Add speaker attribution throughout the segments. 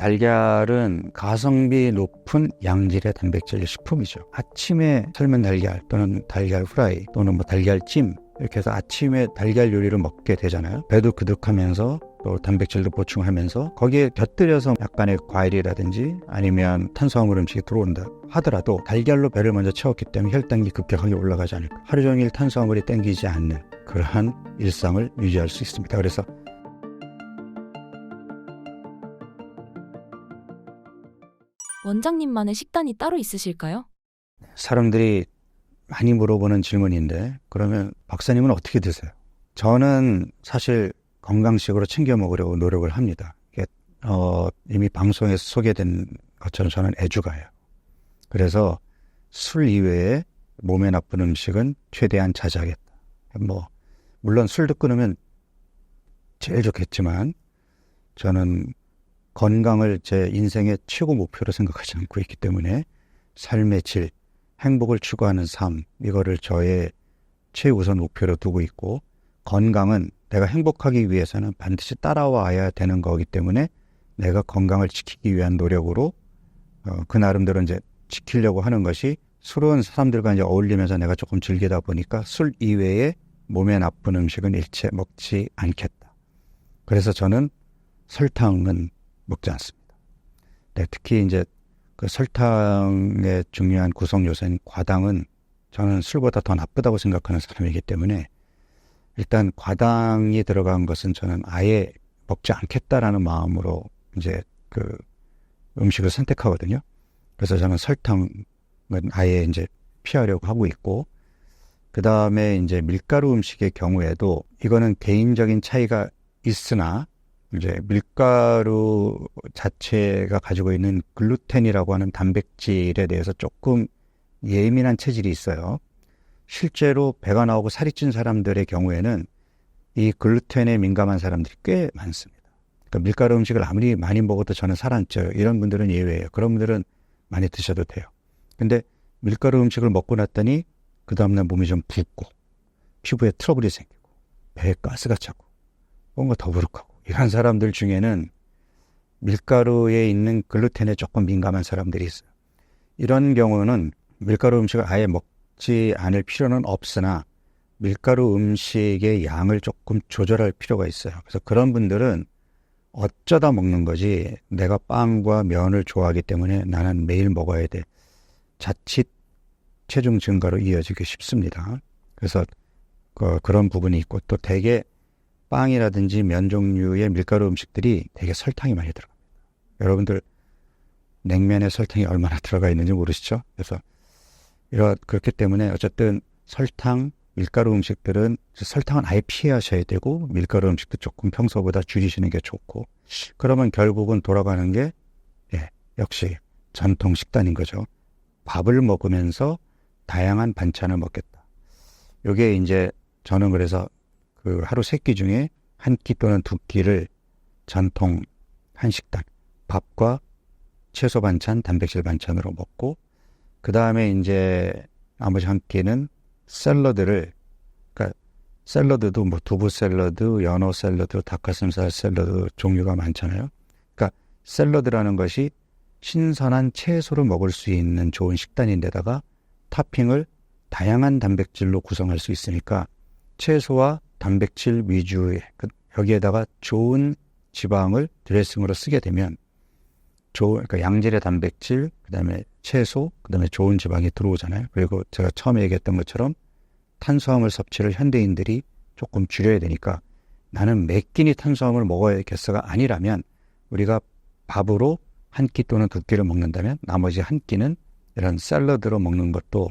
Speaker 1: 달걀은 가성비 높은 양질의 단백질 식품이죠. 아침에 삶은 달걀 또는 달걀 후라이 또는 뭐 달걀찜 이렇게 해서 아침에 달걀 요리를 먹게 되잖아요. 배도 그득하면서 또 단백질도 보충하면서 거기에 곁들여서 약간의 과일이라든지 아니면 탄수화물 음식이 들어온다 하더라도 달걀로 배를 먼저 채웠기 때문에 혈당이 급격하게 올라가지 않을까. 하루 종일 탄수화물이 땡기지 않는 그러한 일상을 유지할 수 있습니다. 그래서
Speaker 2: 원장님만의 식단이 따로 있으실까요?
Speaker 1: 사람들이 많이 물어보는 질문인데 그러면 박사님은 어떻게 드세요? 저는 사실 건강식으로 챙겨 먹으려고 노력을 합니다. 이미 방송에서 소개된 것처럼 저는 애주가예요. 그래서 술 이외에 몸에 나쁜 음식은 최대한 자제하겠다. 물론 술도 끊으면 제일 좋겠지만 저는 건강을 제 인생의 최고 목표로 생각하지 않고 있기 때문에 삶의 질, 행복을 추구하는 삶, 이거를 저의 최우선 목표로 두고 있고 건강은 내가 행복하기 위해서는 반드시 따라와야 되는 거기 때문에 내가 건강을 지키기 위한 노력으로 그 나름대로 이제 지키려고 하는 것이 술은 사람들과 이제 어울리면서 내가 조금 즐기다 보니까 술 이외에 몸에 나쁜 음식은 일체 먹지 않겠다. 그래서 저는 설탕은 먹지 않습니다. 네, 특히 이제 그 설탕의 중요한 구성 요소인 과당은 저는 술보다 더 나쁘다고 생각하는 사람이기 때문에 일단 과당이 들어간 것은 저는 아예 먹지 않겠다라는 마음으로 이제 그 음식을 선택하거든요. 그래서 저는 설탕은 아예 이제 피하려고 하고 있고, 그 다음에 이제 밀가루 음식의 경우에도 이거는 개인적인 차이가 있으나 이제 밀가루 자체가 가지고 있는 글루텐이라고 하는 단백질에 대해서 조금 예민한 체질이 있어요. 실제로 배가 나오고 살이 찐 사람들의 경우에는 이 글루텐에 민감한 사람들이 꽤 많습니다. 그러니까 밀가루 음식을 아무리 많이 먹어도 저는 살 안 쪄요. 이런 분들은 예외예요. 그런 분들은 많이 드셔도 돼요. 근데 밀가루 음식을 먹고 났더니 그 다음날 몸이 좀 붓고 피부에 트러블이 생기고 배에 가스가 차고 뭔가 더부룩하고 이런 사람들 중에는 밀가루에 있는 글루텐에 조금 민감한 사람들이 있어요. 이런 경우는 밀가루 음식을 아예 먹지 않을 필요는 없으나 밀가루 음식의 양을 조금 조절할 필요가 있어요. 그래서 그런 분들은 어쩌다 먹는 거지 내가 빵과 면을 좋아하기 때문에 나는 매일 먹어야 돼. 자칫 체중 증가로 이어지기 쉽습니다. 그래서 그런 부분이 있고 또 되게 빵이라든지 면 종류의 밀가루 음식들이 되게 설탕이 많이 들어갑니다. 여러분들 냉면에 설탕이 얼마나 들어가 있는지 모르시죠? 그래서 그렇기 때문에 어쨌든 설탕, 밀가루 음식들은 설탕은 아예 피하셔야 되고 밀가루 음식도 조금 평소보다 줄이시는 게 좋고 그러면 결국은 돌아가는 게 역시 전통 식단인 거죠. 밥을 먹으면서 다양한 반찬을 먹겠다. 이게 이제 저는 그래서 그 하루 3끼 중에 1끼 또는 2끼를 전통 한식단, 밥과 채소 반찬, 단백질 반찬으로 먹고 그 다음에 이제 나머지 1끼는 샐러드를, 그러니까 샐러드도 뭐 두부 샐러드, 연어 샐러드, 닭가슴살 샐러드 종류가 많잖아요. 그러니까 샐러드라는 것이 신선한 채소를 먹을 수 있는 좋은 식단인데다가 토핑을 다양한 단백질로 구성할 수 있으니까 채소와 단백질 위주의 여기에다가 좋은 지방을 드레싱으로 쓰게 되면 그러니까 양질의 단백질, 그 다음에 채소, 그 다음에 좋은 지방이 들어오잖아요. 그리고 제가 처음에 얘기했던 것처럼 탄수화물 섭취를 현대인들이 조금 줄여야 되니까 나는 몇 끼니 탄수화물을 먹어야겠어가 아니라면 우리가 밥으로 1끼 또는 2끼를 먹는다면 나머지 1끼는 이런 샐러드로 먹는 것도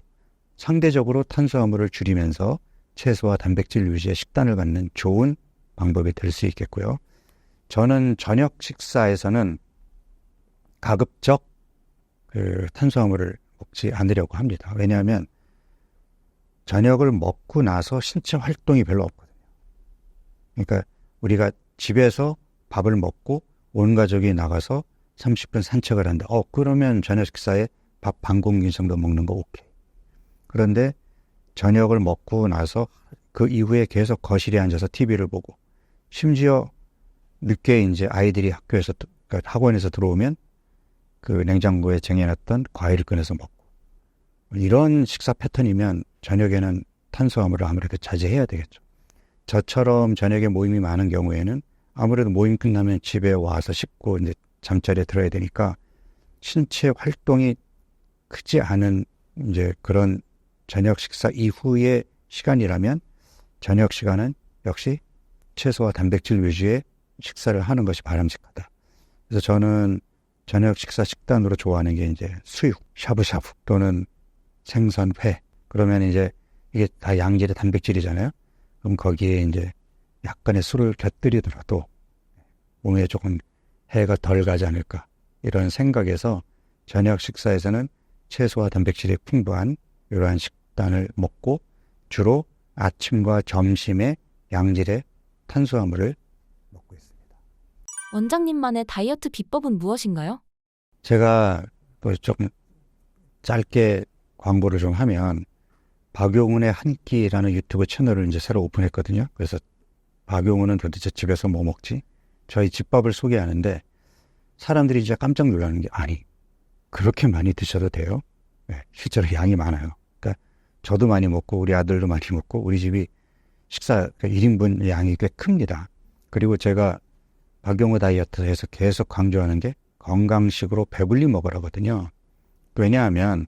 Speaker 1: 상대적으로 탄수화물을 줄이면서 채소와 단백질 위주의 식단을 갖는 좋은 방법이 될 수 있겠고요. 저는 저녁 식사에서는 가급적 탄수화물을 먹지 않으려고 합니다. 왜냐하면 저녁을 먹고 나서 신체 활동이 별로 없거든요. 그러니까 우리가 집에서 밥을 먹고 온 가족이 나가서 30분 산책을 한다. 그러면 저녁 식사에 밥 반 공기 정도 먹는 거 오케이. 그런데 저녁을 먹고 나서 그 이후에 계속 거실에 앉아서 TV를 보고 심지어 늦게 이제 아이들이 학교에서 그러니까 학원에서 들어오면 그 냉장고에 쟁여놨던 과일을 꺼내서 먹고 이런 식사 패턴이면 저녁에는 탄수화물을 아무래도 자제해야 되겠죠. 저처럼 저녁에 모임이 많은 경우에는 아무래도 모임 끝나면 집에 와서 씻고 이제 잠자리에 들어야 되니까 신체 활동이 크지 않은 이제 그런 저녁 식사 이후의 시간이라면 저녁 시간은 역시 채소와 단백질 위주의 식사를 하는 것이 바람직하다. 그래서 저는 저녁 식사 식단으로 좋아하는 게 이제 수육, 샤브샤브 또는 생선, 회. 그러면 이제 이게 다 양질의 단백질이잖아요. 그럼 거기에 이제 약간의 술을 곁들이더라도 몸에 조금 해가 덜 가지 않을까 이런 생각에서 저녁 식사에서는 채소와 단백질이 풍부한 이러한 식단을 먹고 주로 아침과 점심에 양질의 탄수화물을 먹고 있습니다.
Speaker 2: 원장님만의 다이어트 비법은 무엇인가요?
Speaker 1: 제가 또 조금 짧게 광고를 좀 하면 박용훈의 한 끼라는 유튜브 채널을 이제 새로 오픈했거든요. 그래서 박용훈은 도대체 집에서 뭐 먹지? 저희 집밥을 소개하는데 사람들이 이제 깜짝 놀라는 게 아니 그렇게 많이 드셔도 돼요? 네, 실제로 양이 많아요. 그러니까 저도 많이 먹고 우리 아들도 많이 먹고 우리 집이 식사 1인분 양이 꽤 큽니다. 그리고 제가 박용호 다이어트에서 계속 강조하는 게 건강식으로 배불리 먹으라거든요. 왜냐하면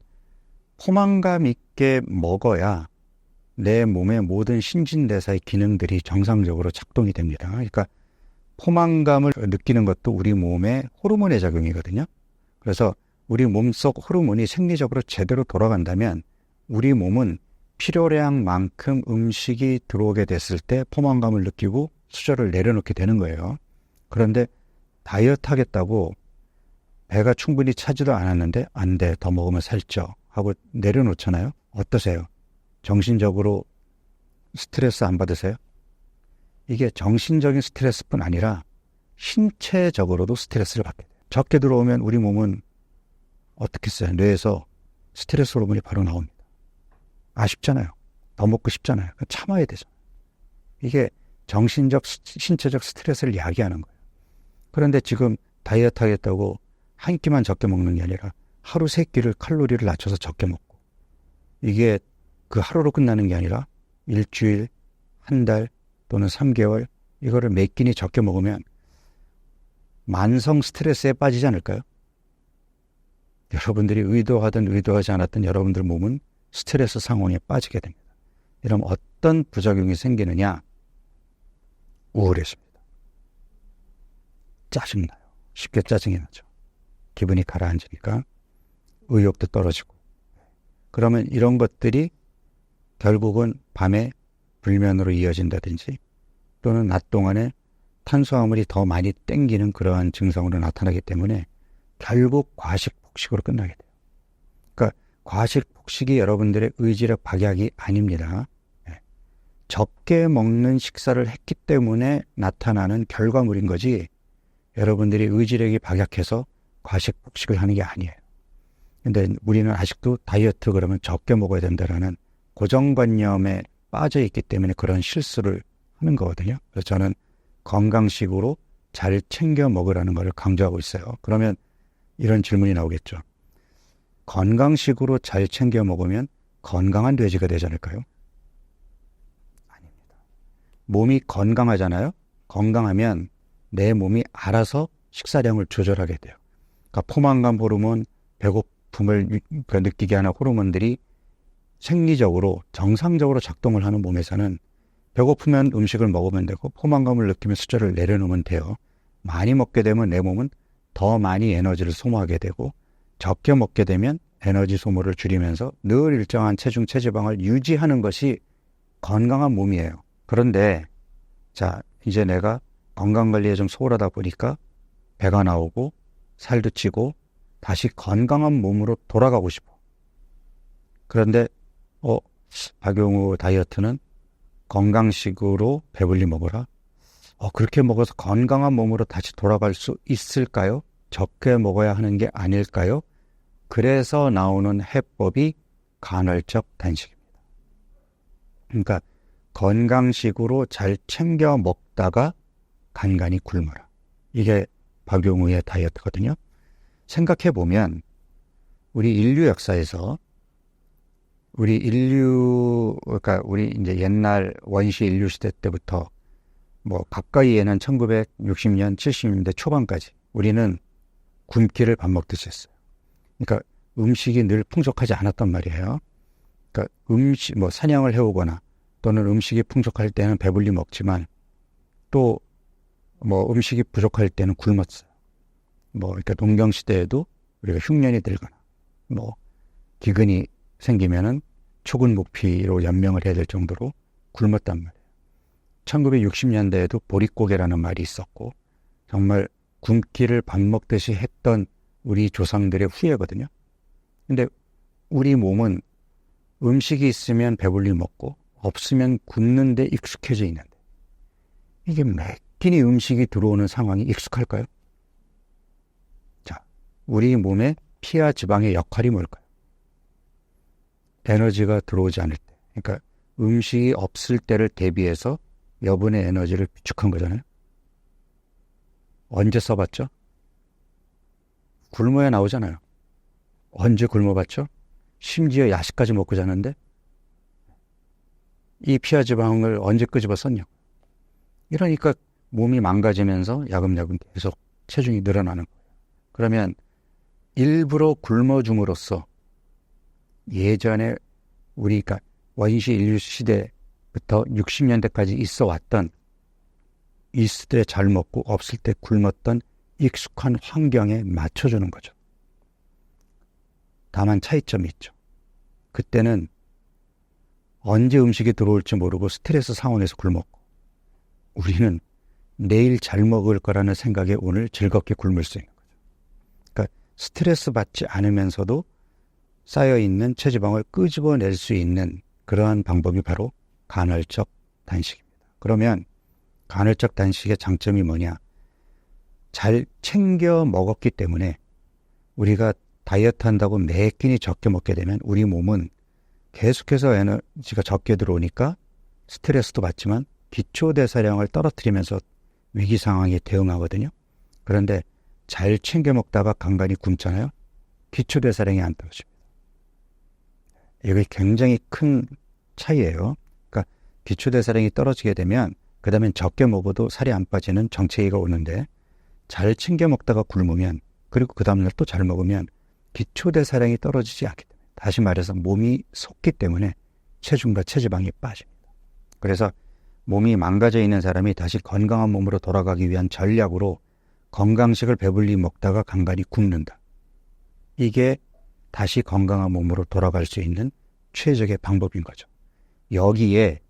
Speaker 1: 포만감 있게 먹어야 내 몸의 모든 신진대사의 기능들이 정상적으로 작동이 됩니다. 그러니까 포만감을 느끼는 것도 우리 몸의 호르몬의 작용이거든요. 그래서 우리 몸속 호르몬이 생리적으로 제대로 돌아간다면 우리 몸은 필요량만큼 음식이 들어오게 됐을 때 포만감을 느끼고 수저를 내려놓게 되는 거예요. 그런데 다이어트 하겠다고 배가 충분히 차지도 않았는데 안 돼, 더 먹으면 살쪄 하고 내려놓잖아요. 어떠세요? 정신적으로 스트레스 안 받으세요? 이게 정신적인 스트레스뿐 아니라 신체적으로도 스트레스를 받게 돼요. 적게 들어오면 우리 몸은 어떻게 써요? 뇌에서 스트레스 호르몬이 바로 나옵니다. 아쉽잖아요. 더 먹고 싶잖아요. 참아야 되죠. 이게 정신적, 신체적 스트레스를 야기하는 거예요. 그런데 지금 다이어트 하겠다고 한 끼만 적게 먹는 게 아니라 하루 세 끼를 칼로리를 낮춰서 적게 먹고 이게 그 하루로 끝나는 게 아니라 일주일, 한 달 또는 3개월 이거를 몇 끼니 적게 먹으면 만성 스트레스에 빠지지 않을까요? 여러분들이 의도하든 의도하지 않았든 여러분들 몸은 스트레스 상황에 빠지게 됩니다. 이러면 어떤 부작용이 생기느냐? 우울해집니다. 짜증나요. 쉽게 짜증이 나죠. 기분이 가라앉으니까 의욕도 떨어지고 그러면 이런 것들이 결국은 밤에 불면으로 이어진다든지 또는 낮 동안에 탄수화물이 더 많이 땡기는 그러한 증상으로 나타나기 때문에 결국 과식 폭식으로 끝나게 돼요. 그러니까 과식 폭식이 여러분들의 의지력 박약이 아닙니다. 적게 먹는 식사를 했기 때문에 나타나는 결과물인 거지 여러분들이 의지력이 박약해서 과식 폭식을 하는 게 아니에요. 근데 우리는 아직도 다이어트 그러면 적게 먹어야 된다라는 고정관념에 빠져 있기 때문에 그런 실수를 하는 거거든요. 그래서 저는 건강식으로 잘 챙겨 먹으라는 걸 강조하고 있어요. 그러면 이런 질문이 나오겠죠. 건강식으로 잘 챙겨 먹으면 건강한 돼지가 되지 않을까요? 아닙니다. 몸이 건강하잖아요. 건강하면 내 몸이 알아서 식사량을 조절하게 돼요. 그러니까 포만감 호르몬, 배고픔을 느끼게 하는 호르몬들이 생리적으로 정상적으로 작동을 하는 몸에서는 배고프면 음식을 먹으면 되고 포만감을 느끼면 수저를 내려놓으면 돼요. 많이 먹게 되면 내 몸은 더 많이 에너지를 소모하게 되고 적게 먹게 되면 에너지 소모를 줄이면서 늘 일정한 체중, 체지방을 유지하는 것이 건강한 몸이에요. 그런데 자 이제 내가 건강관리에 좀 소홀하다 보니까 배가 나오고 살도 찌고 다시 건강한 몸으로 돌아가고 싶어. 그런데 박용우 다이어트는 건강식으로 배불리 먹어라. 그렇게 먹어서 건강한 몸으로 다시 돌아갈 수 있을까요? 적게 먹어야 하는 게 아닐까요? 그래서 나오는 해법이 간헐적 단식입니다. 그러니까 건강식으로 잘 챙겨 먹다가 간간히 굶어라. 이게 박용우의 다이어트거든요. 생각해 보면 우리 인류 역사에서 그러니까 우리 이제 옛날 원시 인류 시대 때부터 뭐 가까이에는 1960년, 70년대 초반까지 우리는 굶기를 밥 먹듯이 했어요. 그러니까 음식이 늘 풍족하지 않았단 말이에요. 그러니까 뭐 사냥을 해오거나 또는 음식이 풍족할 때는 배불리 먹지만 또 뭐 음식이 부족할 때는 굶었어요. 뭐 그러니까 농경 시대에도 우리가 흉년이 들거나 뭐 기근이 생기면은 초근목피로 연명을 해야 될 정도로 굶었단 말이에요. 1960년대에도 보릿고개라는 말이 있었고 정말 굶기를 밥 먹듯이 했던 우리 조상들의 후예거든요. 근데 우리 몸은 음식이 있으면 배불리 먹고 없으면 굶는데 익숙해져 있는데 이게 매 끼니 음식이 들어오는 상황이 익숙할까요? 자, 우리 몸에 피와 지방의 역할이 뭘까요? 에너지가 들어오지 않을 때, 그러니까 음식이 없을 때를 대비해서 여분의 에너지를 비축한 거잖아요. 언제 써봤죠? 굶어야 나오잖아요. 언제 굶어봤죠? 심지어 야식까지 먹고 자는데 이 피와 지방을 언제 끄집어 썼냐고. 이러니까 몸이 망가지면서 야금야금 계속 체중이 늘어나는 거예요. 그러면 일부러 굶어줌으로써 예전에 우리가 원시 인류 시대부터 60년대까지 있어 왔던 있을 때 잘 먹고 없을 때 굶었던 익숙한 환경에 맞춰주는 거죠. 다만 차이점이 있죠. 그때는 언제 음식이 들어올지 모르고 스트레스 상황에서 굶었고 우리는 내일 잘 먹을 거라는 생각에 오늘 즐겁게 굶을 수 있는 거죠. 그러니까 스트레스 받지 않으면서도 쌓여있는 체지방을 끄집어낼 수 있는 그러한 방법이 바로 간헐적 단식입니다. 그러면 간헐적 단식의 장점이 뭐냐? 잘 챙겨 먹었기 때문에 우리가 다이어트 한다고 매 끼니 적게 먹게 되면 우리 몸은 계속해서 에너지가 적게 들어오니까 스트레스도 받지만 기초대사량을 떨어뜨리면서 위기 상황에 대응하거든요. 그런데 잘 챙겨 먹다가 간간히 굶잖아요. 기초대사량이 안 떨어집니다. 이게 굉장히 큰 차이예요. 그러니까 기초대사량이 떨어지게 되면 그 다음엔 적게 먹어도 살이 안 빠지는 정체기가 오는데 잘 챙겨 먹다가 굶으면 그리고 그 다음날 또 잘 먹으면 기초대사량이 떨어지지 않기 때문에 다시 말해서 몸이 속기 때문에 체중과 체지방이 빠집니다. 그래서 몸이 망가져 있는 사람이 다시 건강한 몸으로 돌아가기 위한 전략으로 건강식을 배불리 먹다가 간간히 굶는다. 이게 다시 건강한 몸으로 돌아갈 수 있는 최적의 방법인 거죠. 여기에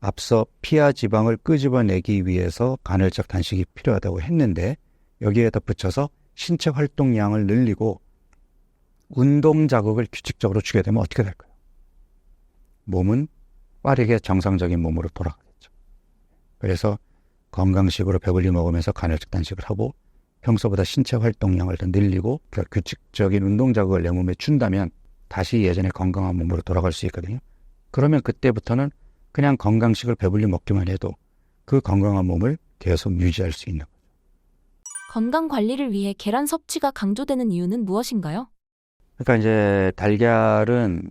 Speaker 1: 앞서 피와 지방을 끄집어내기 위해서 간헐적 단식이 필요하다고 했는데 여기에 덧붙여서 신체 활동량을 늘리고 운동 자극을 규칙적으로 주게 되면 어떻게 될까요? 몸은 빠르게 정상적인 몸으로 돌아가겠죠. 그래서 건강식으로 배불리 먹으면서 간헐적 단식을 하고 평소보다 신체 활동량을 더 늘리고 규칙적인 운동 자극을 내 몸에 준다면 다시 예전의 건강한 몸으로 돌아갈 수 있거든요. 그러면 그때부터는 그냥 건강식을 배불리 먹기만 해도 그 건강한 몸을 계속 유지할 수 있는 거죠.
Speaker 2: 건강 관리를 위해 계란 섭취가 강조되는 이유는 무엇인가요?
Speaker 1: 그러니까 이제 달걀은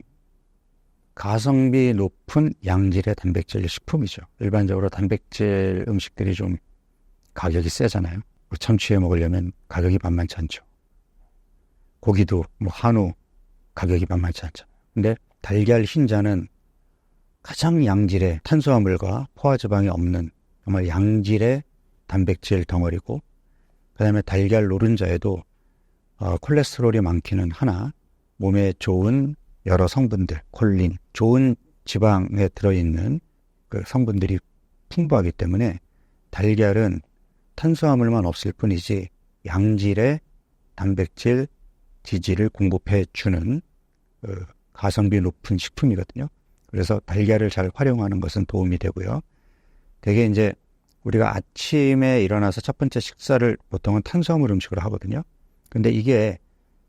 Speaker 1: 가성비 높은 양질의 단백질 식품이죠. 일반적으로 단백질 음식들이 좀 가격이 세잖아요. 참치회 먹으려면 가격이 만만치 않죠. 고기도 뭐 한우 가격이 만만치 않잖아요. 근데 달걀 흰자는 가장 양질의 탄수화물과 포화지방이 없는 정말 양질의 단백질 덩어리고 그 다음에 달걀 노른자에도 콜레스테롤이 많기는 하나 몸에 좋은 여러 성분들, 콜린, 좋은 지방에 들어있는 그 성분들이 풍부하기 때문에 달걀은 탄수화물만 없을 뿐이지 양질의 단백질, 지질을 공급해 주는 가성비 높은 식품이거든요. 그래서 달걀을 잘 활용하는 것은 도움이 되고요. 되게 이제 우리가 아침에 일어나서 첫 번째 식사를 보통은 탄수화물 음식으로 하거든요. 근데 이게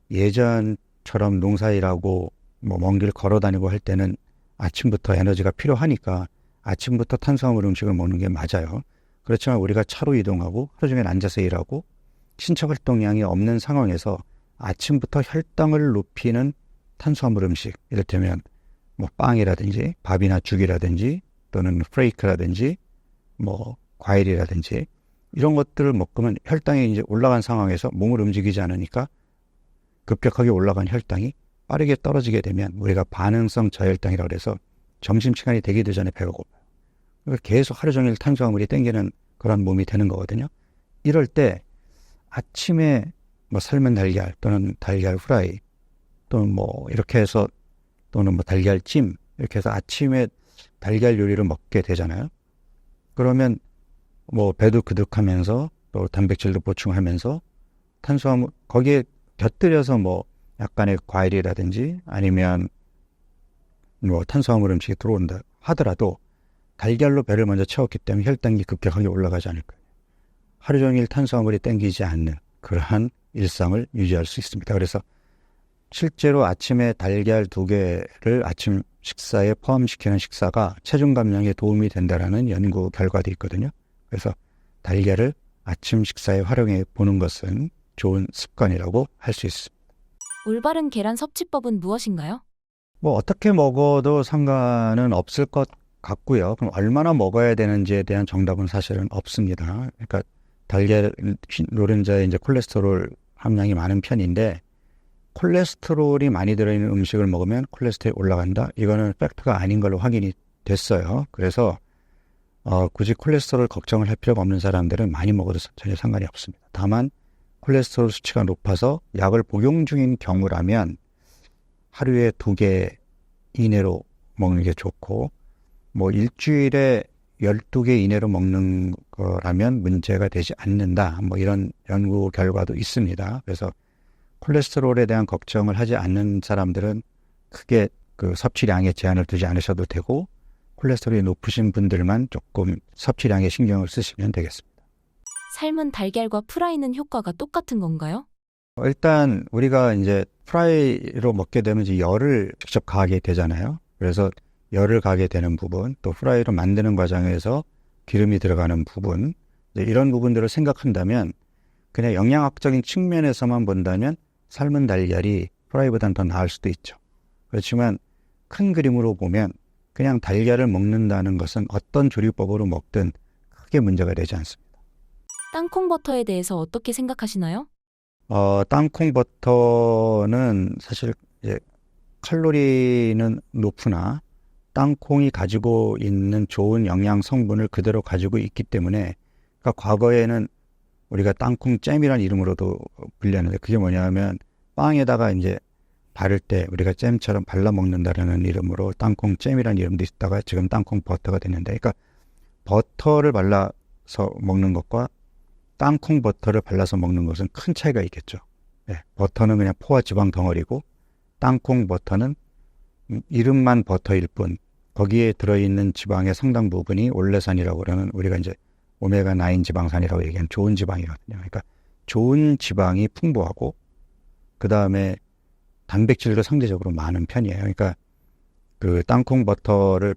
Speaker 1: 예전처럼 농사일하고 뭐 먼 길 걸어 다니고 할 때는 아침부터 에너지가 필요하니까 아침부터 탄수화물 음식을 먹는 게 맞아요. 그렇지만 우리가 차로 이동하고 하루 종일 앉아서 일하고 신체 활동량이 없는 상황에서 아침부터 혈당을 높이는 탄수화물 음식, 이를테면 뭐 빵이라든지 밥이나 죽이라든지 또는 프레이크라든지 뭐 과일이라든지 이런 것들을 먹으면 혈당이 이제 올라간 상황에서 몸을 움직이지 않으니까 급격하게 올라간 혈당이 빠르게 떨어지게 되면 우리가 반응성 저혈당이라고 해서 점심시간이 되기도 전에 배가 고파요. 그러니까 계속 하루 종일 탄수화물이 땡기는 그런 몸이 되는 거거든요. 이럴 때 아침에 뭐 삶은 달걀 또는 달걀 후라이 또는 뭐 이렇게 해서 또는 뭐 달걀찜 이렇게 해서 아침에 달걀 요리를 먹게 되잖아요. 그러면 뭐 배도 그득하면서 또 단백질도 보충하면서 탄수화물 거기에 곁들여서 뭐 약간의 과일이라든지 아니면 뭐 탄수화물 음식이 들어온다 하더라도 달걀로 배를 먼저 채웠기 때문에 혈당이 급격하게 올라가지 않을 거예요. 하루 종일 탄수화물이 땡기지 않는 그러한 일상을 유지할 수 있습니다. 그래서 실제로 아침에 달걀 2개를 아침 식사에 포함시키는 식사가 체중 감량에 도움이 된다라는 연구 결과도 있거든요. 그래서 달걀을 아침 식사에 활용해 보는 것은 좋은 습관이라고 할 수 있습니다.
Speaker 2: 올바른 계란 섭취법은 무엇인가요?
Speaker 1: 뭐 어떻게 먹어도 상관은 없을 것 같고요. 그럼 얼마나 먹어야 되는지에 대한 정답은 사실은 없습니다. 그러니까 달걀 노른자에 이제 콜레스테롤 함량이 많은 편인데 콜레스테롤이 많이 들어있는 음식을 먹으면 콜레스테롤이 올라간다? 이거는 팩트가 아닌 걸로 확인이 됐어요. 그래서 굳이 콜레스테롤 걱정을 할 필요가 없는 사람들은 많이 먹어도 전혀 상관이 없습니다. 다만 콜레스테롤 수치가 높아서 약을 복용 중인 경우라면 하루에 2개 이내로 먹는 게 좋고 뭐 일주일에 12개 이내로 먹는 거라면 문제가 되지 않는다. 뭐 이런 연구 결과도 있습니다. 그래서 콜레스테롤에 대한 걱정을 하지 않는 사람들은 크게 그 섭취량에 제한을 두지 않으셔도 되고 콜레스테롤이 높으신 분들만 조금 섭취량에 신경을 쓰시면 되겠습니다.
Speaker 2: 삶은 달걀과 프라이는 효과가 똑같은 건가요?
Speaker 1: 일단 우리가 이제 프라이로 먹게 되면 이제 열을 직접 가하게 되잖아요. 그래서 열을 가게 되는 부분, 또 프라이로 만드는 과정에서 기름이 들어가는 부분, 이런 부분들을 생각한다면 그냥 영양학적인 측면에서만 본다면 삶은 달걀이 프라이보다는 더 나을 수도 있죠. 그렇지만 큰 그림으로 보면 그냥 달걀을 먹는다는 것은 어떤 조리법으로 먹든 크게 문제가 되지 않습니다.
Speaker 2: 땅콩 버터에 대해서 어떻게 생각하시나요?
Speaker 1: 땅콩 버터는 사실 이제 칼로리는 높으나 땅콩이 가지고 있는 좋은 영양 성분을 그대로 가지고 있기 때문에 그러니까 과거에는 우리가 땅콩 잼이라는 이름으로도 불렸는데 그게 뭐냐면 빵에다가 이제 바를 때 우리가 잼처럼 발라 먹는다라는 이름으로 땅콩 잼이라는 이름도 있다가 지금 땅콩 버터가 됐는데 그러니까 버터를 발라서 먹는 것과 땅콩 버터를 발라서 먹는 것은 큰 차이가 있겠죠. 네, 버터는 그냥 포화 지방 덩어리고 땅콩 버터는 이름만 버터일 뿐 거기에 들어있는 지방의 상당 부분이 올레산이라고 그러는 우리가 이제 오메가9 지방산이라고 얘기하는 좋은 지방이거든요. 그러니까 좋은 지방이 풍부하고 그 다음에 단백질도 상대적으로 많은 편이에요. 그러니까 그 땅콩 버터를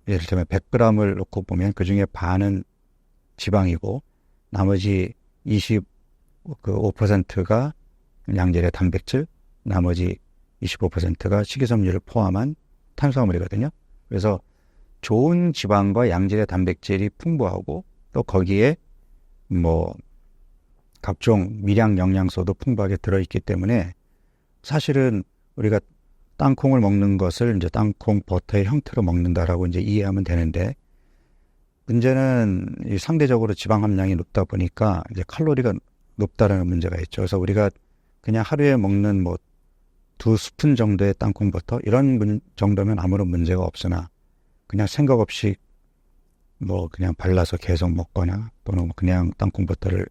Speaker 1: 예를 들면 100g을 놓고 보면 그 중에 반은 지방이고 나머지 25%가 양질의 단백질, 나머지 25%가 식이섬유를 포함한 탄수화물이거든요. 그래서 좋은 지방과 양질의 단백질이 풍부하고 또 거기에 뭐 각종 미량 영양소도 풍부하게 들어있기 때문에 사실은 우리가 땅콩을 먹는 것을 이제 땅콩 버터의 형태로 먹는다라고 이제 이해하면 되는데 문제는 이 상대적으로 지방 함량이 높다 보니까 이제 칼로리가 높다라는 문제가 있죠. 그래서 우리가 그냥 하루에 먹는 뭐 2스푼 정도의 땅콩 버터 이런 정도면 아무런 문제가 없으나 그냥 생각 없이 뭐 그냥 발라서 계속 먹거나 또는 그냥 땅콩 버터를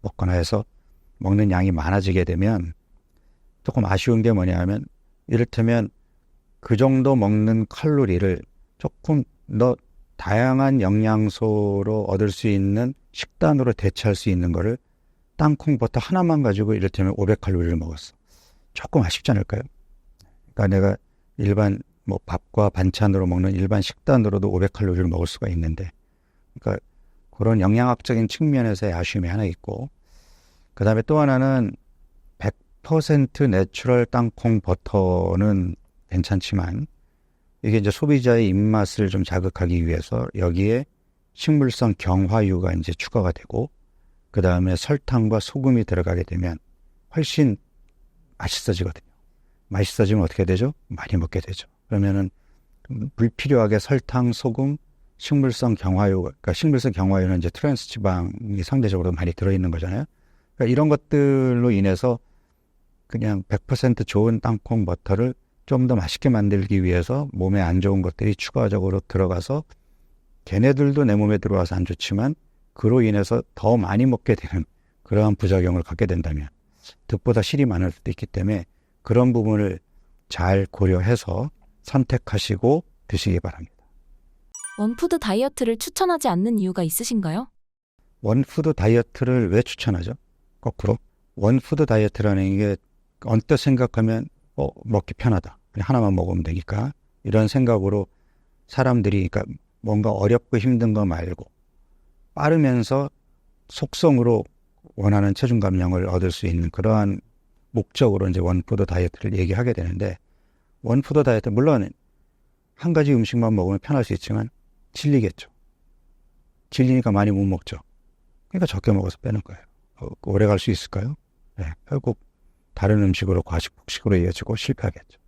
Speaker 1: 먹거나 해서 먹는 양이 많아지게 되면 조금 아쉬운 게 뭐냐면 이를테면 그 정도 먹는 칼로리를 조금 더 다양한 영양소로 얻을 수 있는 식단으로 대체할 수 있는 거를 땅콩 버터 하나만 가지고 이를테면 500칼로리를 먹었어. 조금 아쉽지 않을까요? 그러니까 내가 일반 뭐 밥과 반찬으로 먹는 일반 식단으로도 500칼로리를 먹을 수가 있는데 그러니까 그런 영양학적인 측면에서의 아쉬움이 하나 있고 그 다음에 또 하나는 100% 내추럴 땅콩 버터는 괜찮지만 이게 이제 소비자의 입맛을 좀 자극하기 위해서 여기에 식물성 경화유가 이제 추가가 되고 그 다음에 설탕과 소금이 들어가게 되면 훨씬 맛있어지거든요. 맛있어지면 어떻게 되죠? 많이 먹게 되죠. 그러면은 불필요하게 설탕, 소금, 식물성 경화유, 그러니까 식물성 경화유는 이제 트랜스 지방이 상대적으로 많이 들어있는 거잖아요. 그러니까 이런 것들로 인해서 그냥 100% 좋은 땅콩 버터를 좀 더 맛있게 만들기 위해서 몸에 안 좋은 것들이 추가적으로 들어가서 걔네들도 내 몸에 들어와서 안 좋지만 그로 인해서 더 많이 먹게 되는 그러한 부작용을 갖게 된다면 득보다 실이 많을 수도 있기 때문에 그런 부분을 잘 고려해서 선택하시고 드시기 바랍니다.
Speaker 2: 원푸드 다이어트를 추천하지 않는 이유가 있으신가요?
Speaker 1: 원푸드 다이어트를 왜 추천하죠? 거꾸로 원푸드 다이어트라는 게 언뜻 생각하면 먹기 편하다. 그냥 하나만 먹으면 되니까 이런 생각으로 사람들이 그러니까 뭔가 어렵고 힘든 거 말고 빠르면서 속성으로 원하는 체중 감량을 얻을 수 있는 그러한 목적으로 이제 원푸드 다이어트를 얘기하게 되는데 원푸드 다이어트 물론 한 가지 음식만 먹으면 편할 수 있지만 질리겠죠. 질리니까 많이 못 먹죠. 그러니까 적게 먹어서 빼는 거예요. 오래 갈 수 있을까요? 네, 결국 다른 음식으로 과식, 폭식으로 이어지고 실패하겠죠.